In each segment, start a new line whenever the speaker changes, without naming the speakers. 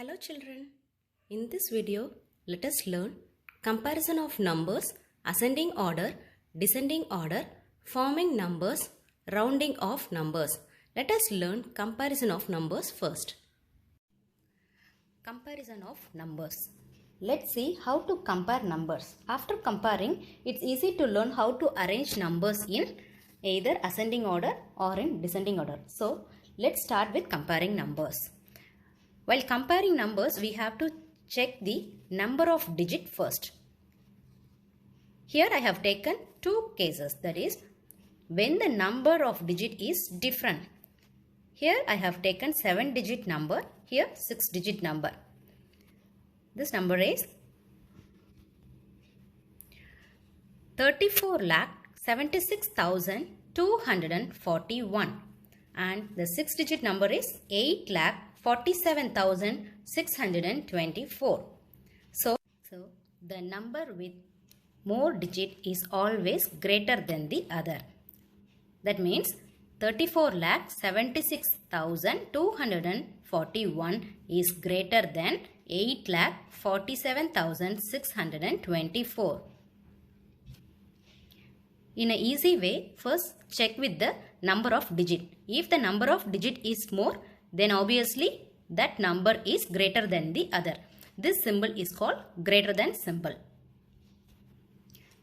Hello children, in this video let us learn comparison of numbers, ascending order, descending order, forming numbers, rounding off numbers. Let us learn comparison of numbers first. Comparison of numbers. Let's see how to compare numbers. After comparing, it's easy to learn how to arrange numbers in either ascending order or in descending order. So let's start with comparing numbers. While comparing numbers, we have to check the number of digit first. Here I have taken two cases, that is, when the number of digit is different. Here I have taken 7-digit number, here 6-digit number. This number is 34,76,241 and the 6-digit number is 8,47,624. So the number with more digit is always greater than the other. That means 34,76,241 is greater than 8,47,624. In an easy way, first check with the number of digit. If the number of digit is more, then obviously that number is greater than the other. This symbol is called greater than symbol.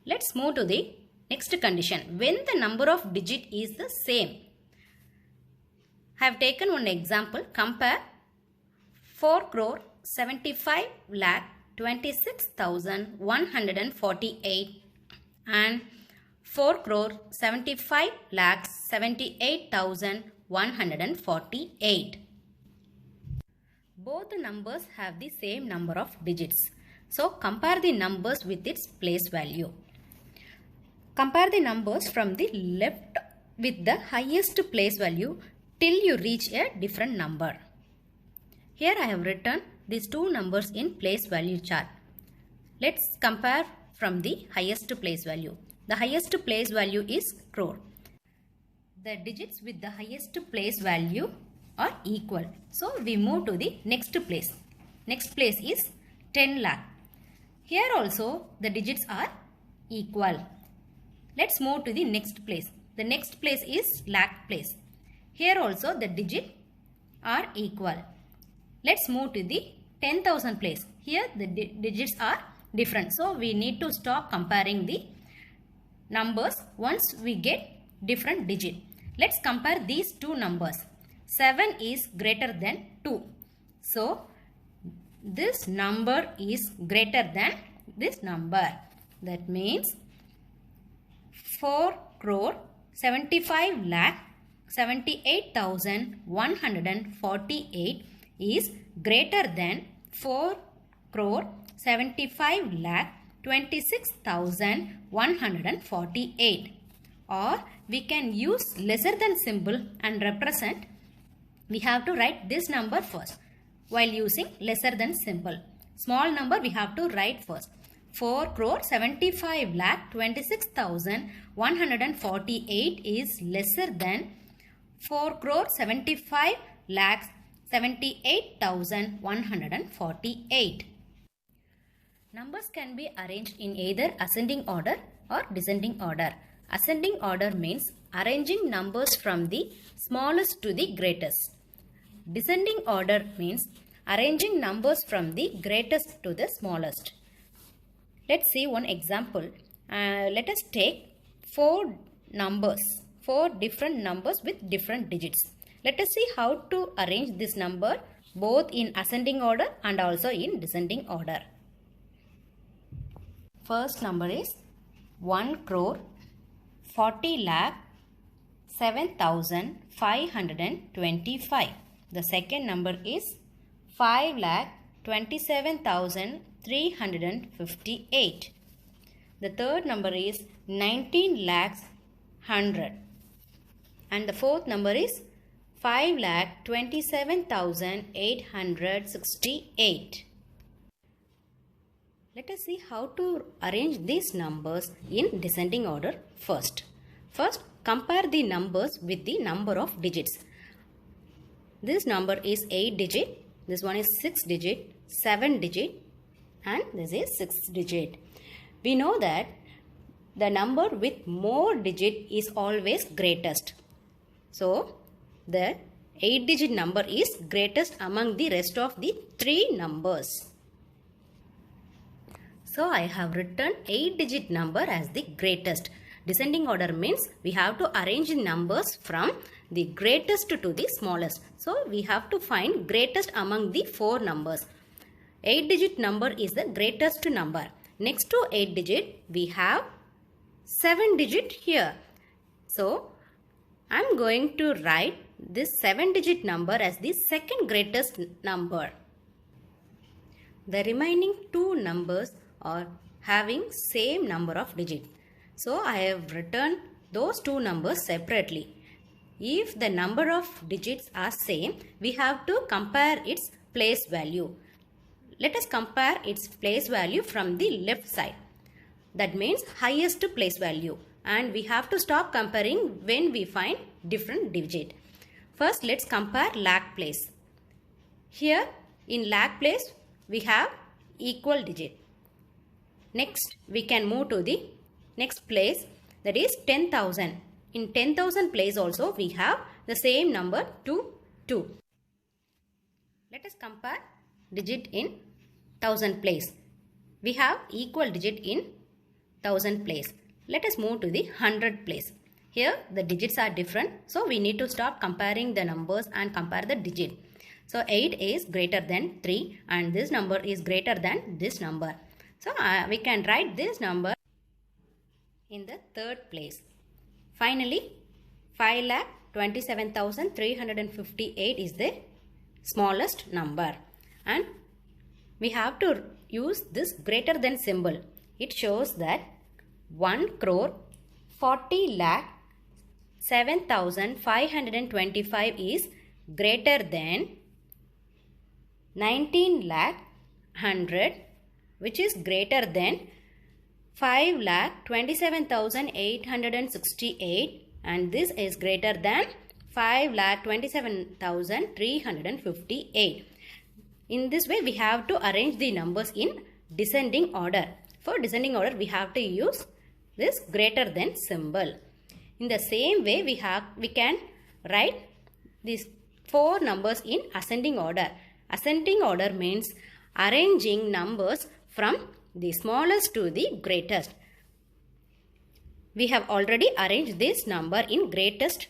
Let's move to the next condition. When the number of digit is the same. I have taken one example. Compare 4,75,26,148 and 4,75,78,148. Both the numbers have the same number of digits. So compare the numbers with its place value. Compare the numbers from the left with the highest place value till you reach a different number. Here I have written these two numbers in place value chart. Let's compare from the highest place value. The highest place value is crore. The digits with the highest place value are equal. So we move to the next place. Next place is 10 lakh. Here also the digits are equal. Let's move to the next place. The next place is lakh place. Here also the digits are equal. Let's move to the 10,000 place. Here the digits are different. So we need to stop comparing the numbers once we get different digit. Let's compare these two numbers. 7 is greater than 2. So this number is greater than this number. That means 4,75,78,148 is greater than 4,75,26,148. Or we can use lesser than symbol and represent. We have to write this number first while using lesser than symbol. Small number we have to write first. 4,75,26,148 is lesser than 4,75,78,148. Numbers can be arranged in either ascending order or descending order. Ascending order means arranging numbers from the smallest to the greatest. Descending order means arranging numbers from the greatest to the smallest. Let's see one example. Let us take four different numbers with different digits. Let us see how to arrange this number both in ascending order and also in descending order. First number is 1,40,07,525. The second number is 5,27,358. The third number is 19,100,000 and the fourth number is 5,27,868. Let us see how to arrange these numbers in descending order first. First, compare the numbers with the number of digits. This number is 8 digit this one is 6 digit, 7 digit, and this is 6 digit. We know that the number with more digit is always greatest. So, the 8 digit number is greatest among the rest of the 3 numbers. So, I have written 8 digit number as the greatest. Descending order means we have to arrange the numbers from the greatest to the smallest. So, we have to find greatest among the 4 numbers. 8 digit number is the greatest number. Next to 8 digit, we have 7 digit here. So, I am going to write this 7 digit number as the second greatest number. The remaining 2 numbers are having same number of digits. So, I have written those 2 numbers separately. If the number of digits are same, we have to compare its place value. Let us compare its place value from the left side. That means highest place value. And we have to stop comparing when we find different digit. First, let's compare lakh place. Here, in lakh place, we have equal digit. Next, we can move to the next place, that is 10,000. In 10,000 place also we have the same number 2. Let us compare digit in 1000 place. We have equal digit in 1000 place. Let us move to the 100 place. Here the digits are different, so we need to stop comparing the numbers and compare the digit. So 8 is greater than 3 and this number is greater than this number. So we can write this number in the third place. Finally, 5,27,358 is the smallest number. And we have to use this greater than symbol. It shows that 1,40,07,525 is greater than 19,00,100, which is greater than 5,27,868, and this is greater than 5,27,358. In this way, we have to arrange the numbers in descending order. For descending order, we have to use this greater than symbol. In the same way, we can write these 4 numbers in ascending order. Ascending order means arranging numbers from the smallest to the greatest. We have already arranged this number in greatest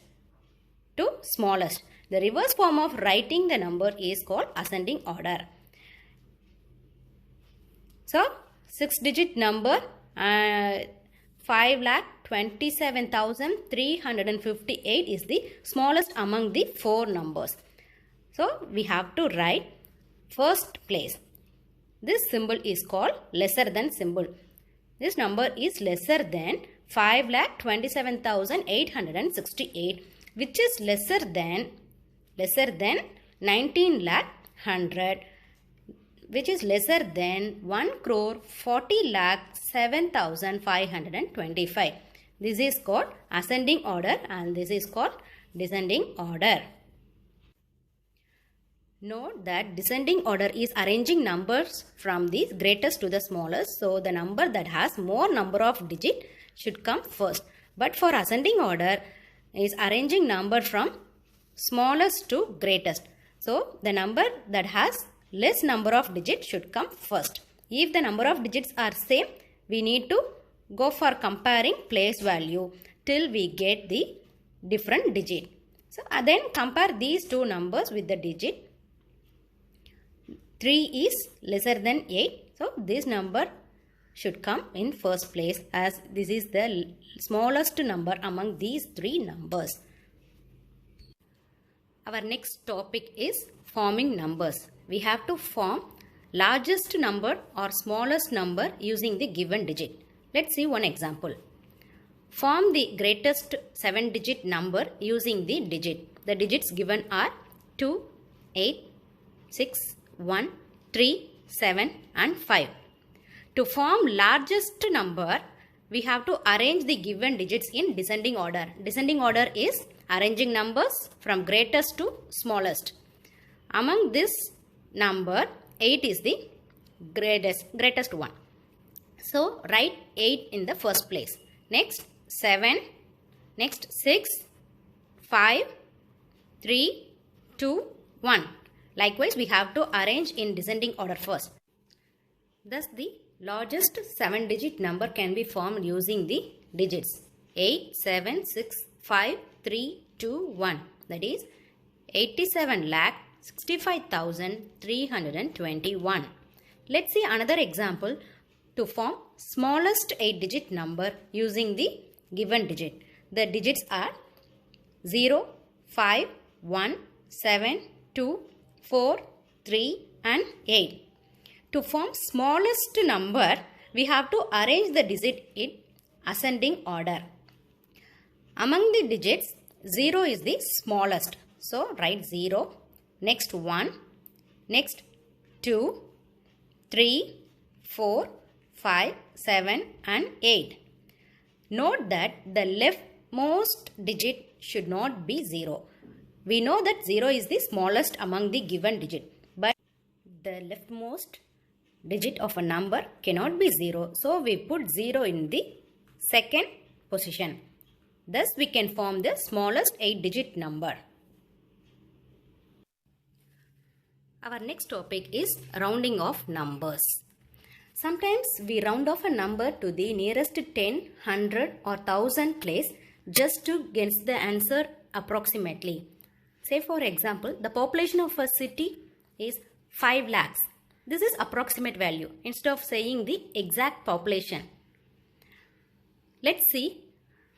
to smallest. The reverse form of writing the number is called ascending order. So, 6 digit number 5,27,358 is the smallest among the 4 numbers. So, we have to write first place. This symbol is called lesser than symbol. This number is lesser than 5,27,868, which is lesser than 19,00,100, which is lesser than 1,40,07,525. This is called ascending order and this is called descending order. Note that descending order is arranging numbers from the greatest to the smallest. So, the number that has more number of digits should come first. But for ascending order is arranging number from smallest to greatest. So, the number that has less number of digits should come first. If the number of digits are same, we need to go for comparing place value till we get the different digit. So, then compare these 2 numbers with the digit. 3 is lesser than 8. So, this number should come in first place as this is the smallest number among these 3 numbers. Our next topic is forming numbers. We have to form largest number or smallest number using the given digit. Let's see one example. Form the greatest 7-digit number using the digit. The digits given are 2, 8, 6, 1, 3, 7 and 5. To form largest number, we have to arrange the given digits in descending order. Descending order is arranging numbers from greatest to smallest. Among this number 8 is the greatest one. So write 8 in the first place. Next 7, next 6, 5, 3, 2, 1. Likewise, we have to arrange in descending order first. Thus, the largest 7-digit number can be formed using the digits 8, 7, 6, 5, 3, 2, 1. That is 87,65,321. Let's see another example to form smallest 8-digit number using the given digit. The digits are 0, 5, 1, 7, 2, 4, 3 and 8. To form smallest number, we have to arrange the digit in ascending order. Among the digits, 0 is the smallest. So, write 0, next 1, next 2, 3, 4, 5, 7 and 8. Note that the leftmost digit should not be 0. We know that 0 is the smallest among the given digit, but the leftmost digit of a number cannot be 0. So, we put 0 in the second position. Thus, we can form the smallest 8-digit number. Our next topic is rounding of numbers. Sometimes we round off a number to the nearest 10, 100 or 1000 place just to get the answer approximately. Say for example, the population of a city is 5 lakhs. This is approximate value instead of saying the exact population. Let's see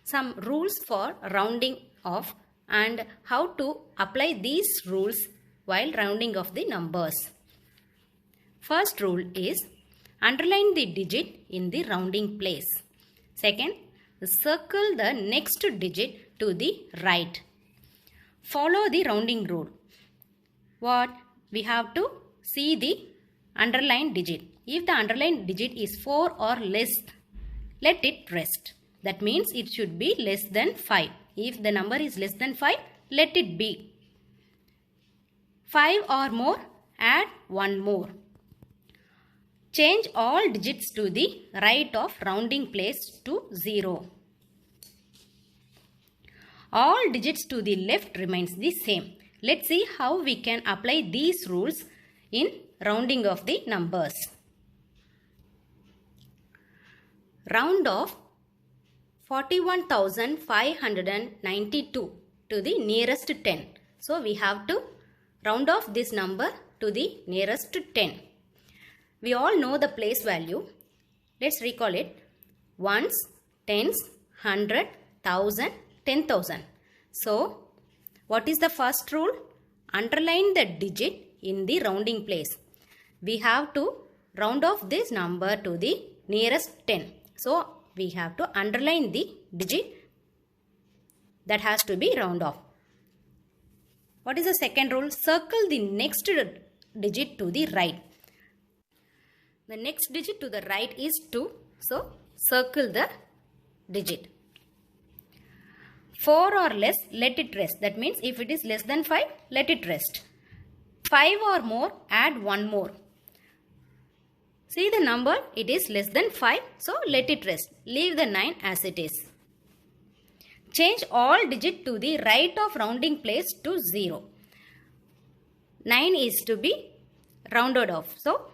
some rules for rounding off and how to apply these rules while rounding off the numbers. First rule is underline the digit in the rounding place. Second, circle the next digit to the right. Follow the rounding rule. What? We have to see the underlined digit. If the underlined digit is 4 or less, let it rest. That means it should be less than 5. If the number is less than 5, let it be. 5 or more, add 1 more. Change all digits to the right of rounding place to 0. All digits to the left remains the same. Let's see how we can apply these rules in rounding of the numbers. Round off 41,592 to the nearest 10. So we have to round off this number to the nearest 10. We all know the place value. Let's recall it. Ones, tens, 100, 1000, 10,000. So, what is the first rule? Underline the digit in the rounding place. We have to round off this number to the nearest 10. So, we have to underline the digit that has to be round off. What is the second rule? Circle the next digit to the right. The next digit to the right is 2. So, circle the digit. 4 or less, let it rest. That means if it is less than 5, let it rest. 5 or more, add 1 more. See the number, it is less than 5, so let it rest. Leave the 9 as it is. Change all digit to the right of rounding place to 0. 9 is to be rounded off. So,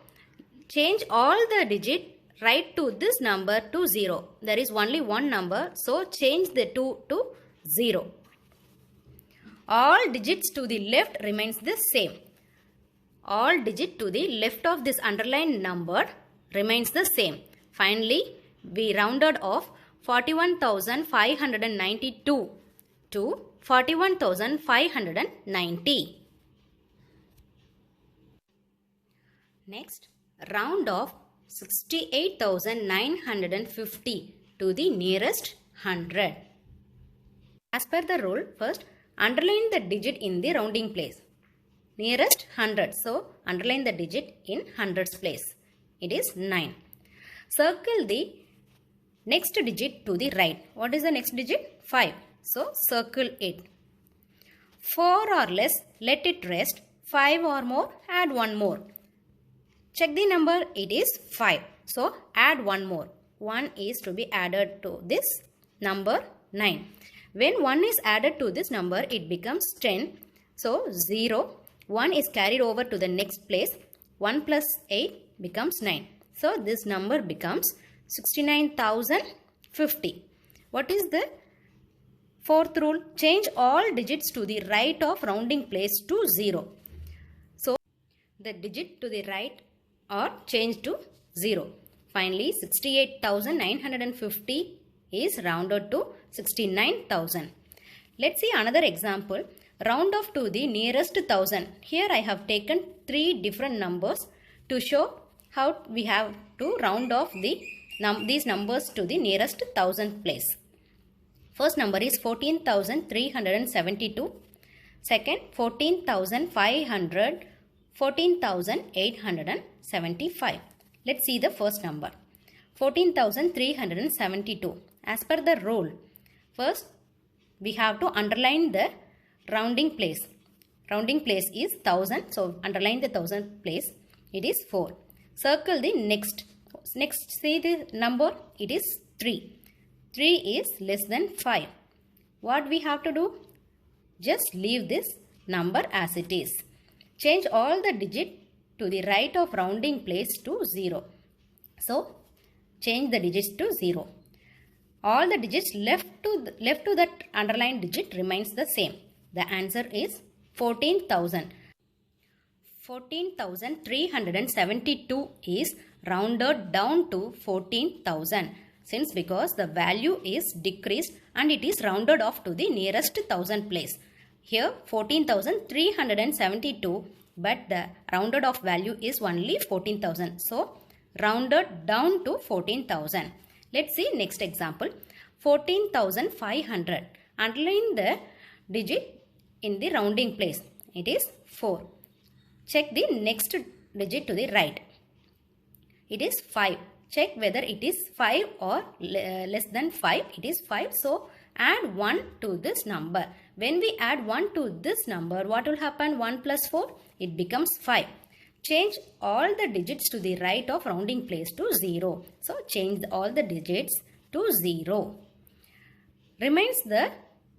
change all the digit right to this number to 0. There is only one number, so change the 2 to 0. All digits to the left remains the same. All digit to the left of this underlined number remains the same. Finally, we rounded off 41,592 to 41,590. Next, round off 68,950 to the nearest 100. As per the rule, first underline the digit in the rounding place. Nearest 100. So, underline the digit in hundreds place. It is 9. Circle the next digit to the right. What is the next digit? 5. So, circle it. 4 or less, let it rest. 5 or more, add 1 more. Check the number, it is 5. So add 1 more. 1 is to be added to this number 9. When 1 is added to this number, it becomes 10. So 0. 1 is carried over to the next place. 1 plus 8 becomes 9. So this number becomes 69,050. What is the fourth rule? Change all digits to the right of rounding place to 0. So the digit to the right are changed to 0. Finally, 68,950 is rounded to 69,000. Let's see another example. Round off to the nearest 1000. Here I have taken 3 different numbers to show how we have to round off these numbers to the nearest 1000 place. First number is 14,372. Second, 14,500. 14,875. Let's see the first number. 14,372. As per the rule, first we have to underline the rounding place. Rounding place is 1000. So underline the 1000 place. It is 4. Circle the next. Next, see the number. It is 3. 3 is less than 5. What we have to do? Just leave this number as it is. Change all the digit to the right of rounding place to 0. So, change the digits to 0. All the digits left to that underlined digit remains the same. The answer is 14,000. 14,372 is rounded down to 14,000. Since because the value is decreased and it is rounded off to the nearest 1000 place. Here 14,372, but the rounded off value is only 14,000. So rounded down to 14,000. Let's see next example. 14,500. Underline the digit in the rounding place. It is 4. Check the next digit to the right. It is 5. Check whether it is 5 or less than 5. It is 5. So add 1 to this number. When we add 1 to this number, what will happen? 1 plus 4, it becomes 5. Change all the digits to the right of rounding place to 0. So change all the digits to 0. Remains the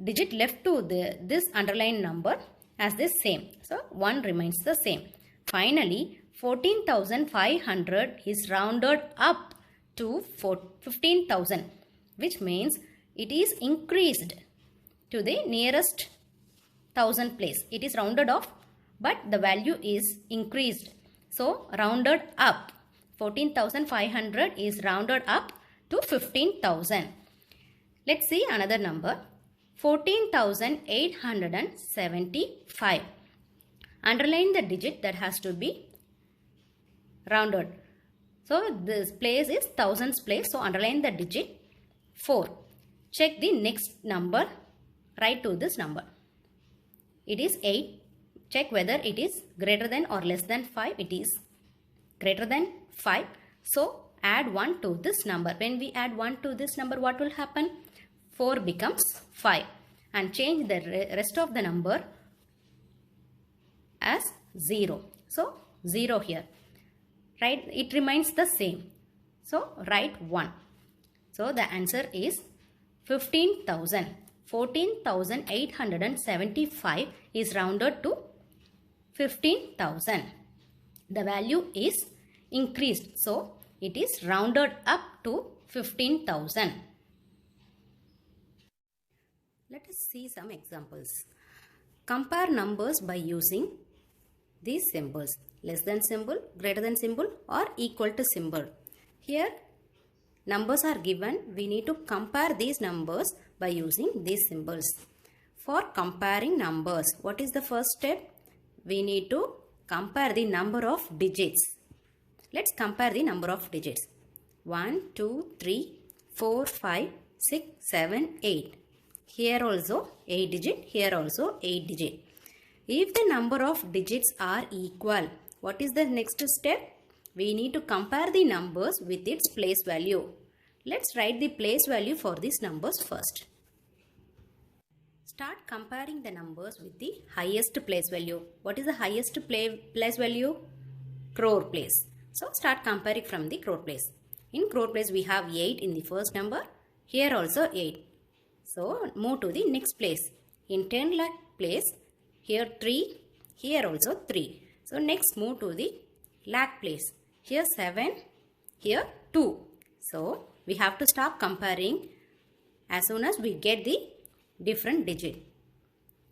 digit left to this underlined number as the same. So 1 remains the same. Finally, 14,500 is rounded up to 15,000, which means it is increased to the nearest 1000 place. It is rounded off, but the value is increased. So rounded up. 14,500 is rounded up to 15,000. Let's see another number. 14,875. Underline the digit that has to be rounded. So this place is thousands place. So underline the digit 4. Check the next number. Write to this number. It is 8. Check whether it is greater than or less than 5. It is greater than 5. So add 1 to this number. When we add 1 to this number, what will happen? 4 becomes 5. And change the rest of the number as 0. So 0 here. Right? It remains the same. So write 1. So the answer is 15,000. 14,875 is rounded to 15,000. The value is increased. So it is rounded up to 15,000. Let us see some examples. Compare numbers by using these symbols. Less than symbol, greater than symbol or equal to symbol. Here numbers are given. We need to compare these numbers by using these symbols. For comparing numbers, what is the first step? We need to compare the number of digits. Let's compare the number of digits. 1, 2, 3, 4, 5, 6, 7, 8. Here also 8 digit, here also 8 digit. If the number of digits are equal, what is the next step? We need to compare the numbers with its place value. Let's write the place value for these numbers first. Start comparing the numbers with the highest place value. What is the highest place value? Crore place. So start comparing from the crore place. In crore place we have 8 in the first number. Here also 8. So move to the next place. In 10 lakh place, here 3. Here also 3. So next move to the lakh place. Here 7. Here 2. So we have to stop comparing as soon as we get the different digit.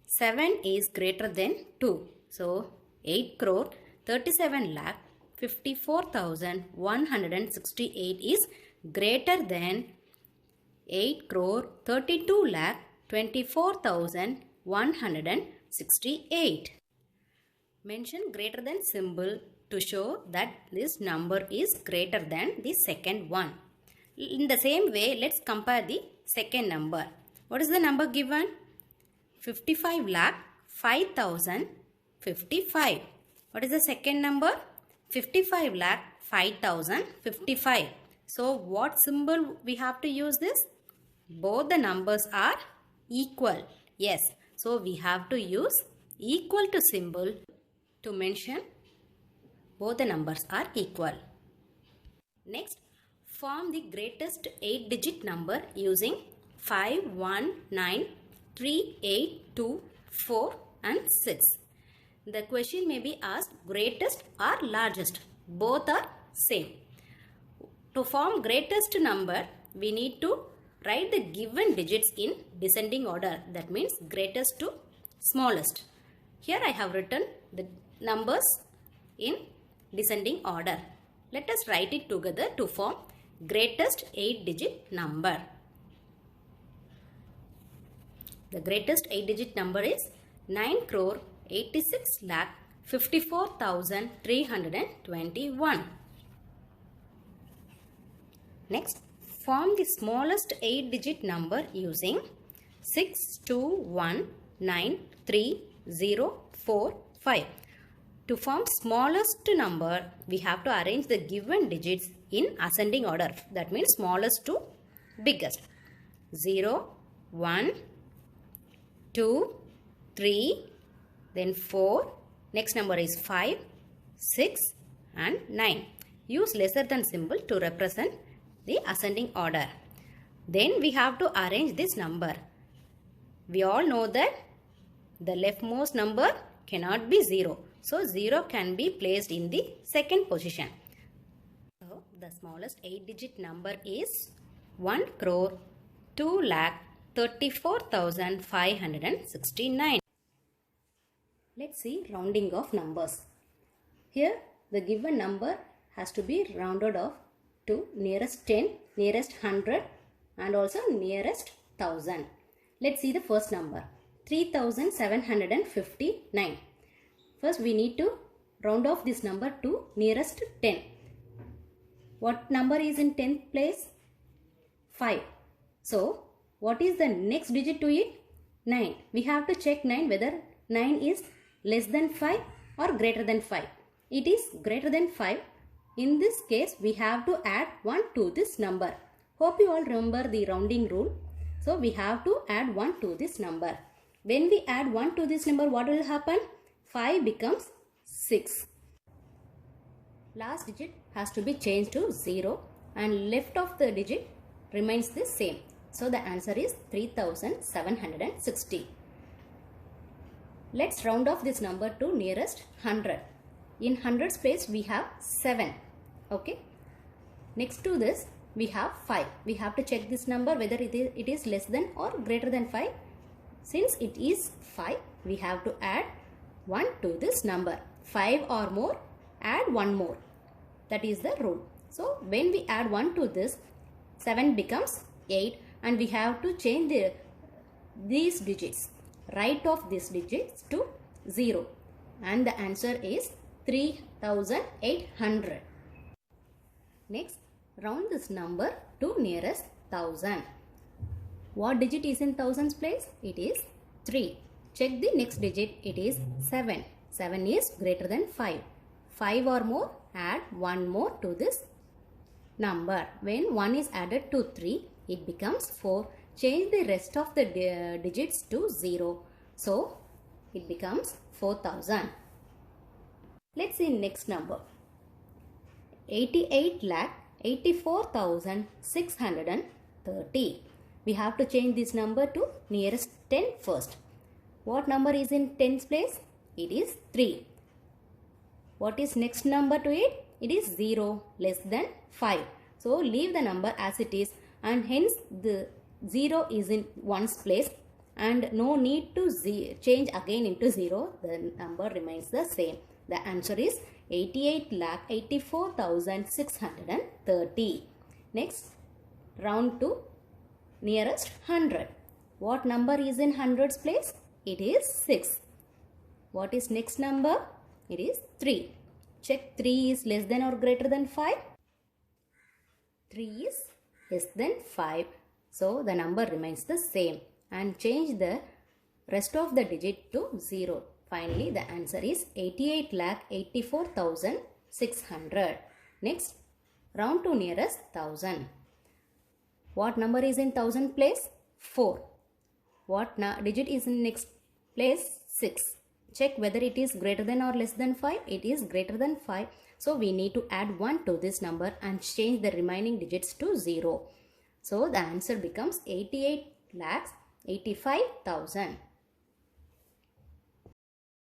7 is greater than 2. So 8 crore 37 lakh 54,168 is greater than 8 crore 32 lakh 24,168. Mention greater than symbol to show that this number is greater than the second one. In the same way, let's compare the second number. What is the number given? 55 lakh 5,055. What is the second number? 55 lakh 5,055. So what symbol we have to use this? Both the numbers are equal. Yes. So we have to use equal to symbol to mention both the numbers are equal. Next, form the greatest 8-digit number using 5, 1, 9, 3, 8, 2, 4 and 6. The question may be asked greatest or largest. Both are same. To form greatest number, we need to write the given digits in descending order. That means greatest to smallest. Here I have written the numbers in descending order. Let us write it together to form greatest 8-digit number. The greatest 8-digit number is 9 crore 86 lakh 54,321. Next, form the smallest 8-digit number using 6, 2, 1, 9, 3, 0, 4, 5. To form smallest number, we have to arrange the given digits in ascending order. That means smallest to biggest. 0, 1, 2, 3, then 4. Next number is 5, 6 and 9. Use lesser than symbol to represent the ascending order. Then we have to arrange this number. We all know that the leftmost number cannot be 0. So 0 can be placed in the second position. So the smallest 8-digit number is 1 crore 2 lakh 34,569. Let's see rounding of numbers. Here the given number has to be rounded off to nearest 10, nearest 100 and also nearest 1000. Let's see the first number 3,759. First we need to round off this number to nearest 10. What number is in 10th place? 5. So what is the next digit to it? 9. We have to check 9 whether 9 is less than 5 or greater than 5. It is greater than 5. In this case, we have to add 1 to this number. Hope you all remember the rounding rule. So we have to add 1 to this number. When we add 1 to this number, what will happen? 5 becomes 6. Last digit has to be changed to 0 and left of the digit remains the same. So the answer is 3,760. Let's round off this number to nearest 100. In hundreds place we have 7. Okay. Next to this we have 5. We have to check this number whether it is less than or greater than 5. Since it is 5, we have to add 1 to this number. 5 or more, add 1 more. That is the rule. So when we add 1 to this, 7 becomes 8 and we have to change these digits. Write off these digits to 0 and the answer is 3,800. Next, round this number to nearest 1000. What digit is in thousands place? It is 3. Check the next digit. It is 7. 7 is greater than 5. 5 or more, add 1 more to this number. When 1 is added to 3, it becomes 4 Change the rest of the digits to 0. So it becomes 4000. Let's see next number. 88,84,630. We have to change this number to nearest 10 first. What number is in tens place? It is 3. What is next number to it? It is 0 less than 5. So leave the number as it is, and hence the 0 is in ones place and no need to change again into 0. The number remains the same. The answer is 88,84,630. Next, round to nearest 100. What number is in hundreds place? It is 6. What is next number? It is 3. Check 3 is less than or greater than 5. 3 is less than 5. So the number remains the same, and change the rest of the digit to 0. Finally, the answer is 88,84,600. Next, round to nearest 1000. What number is in 1000 place? 4. What digit is in next place? 6. Check whether it is greater than or less than 5. It is greater than 5. So we need to add 1 to this number and change the remaining digits to 0. So the answer becomes 88,85,000.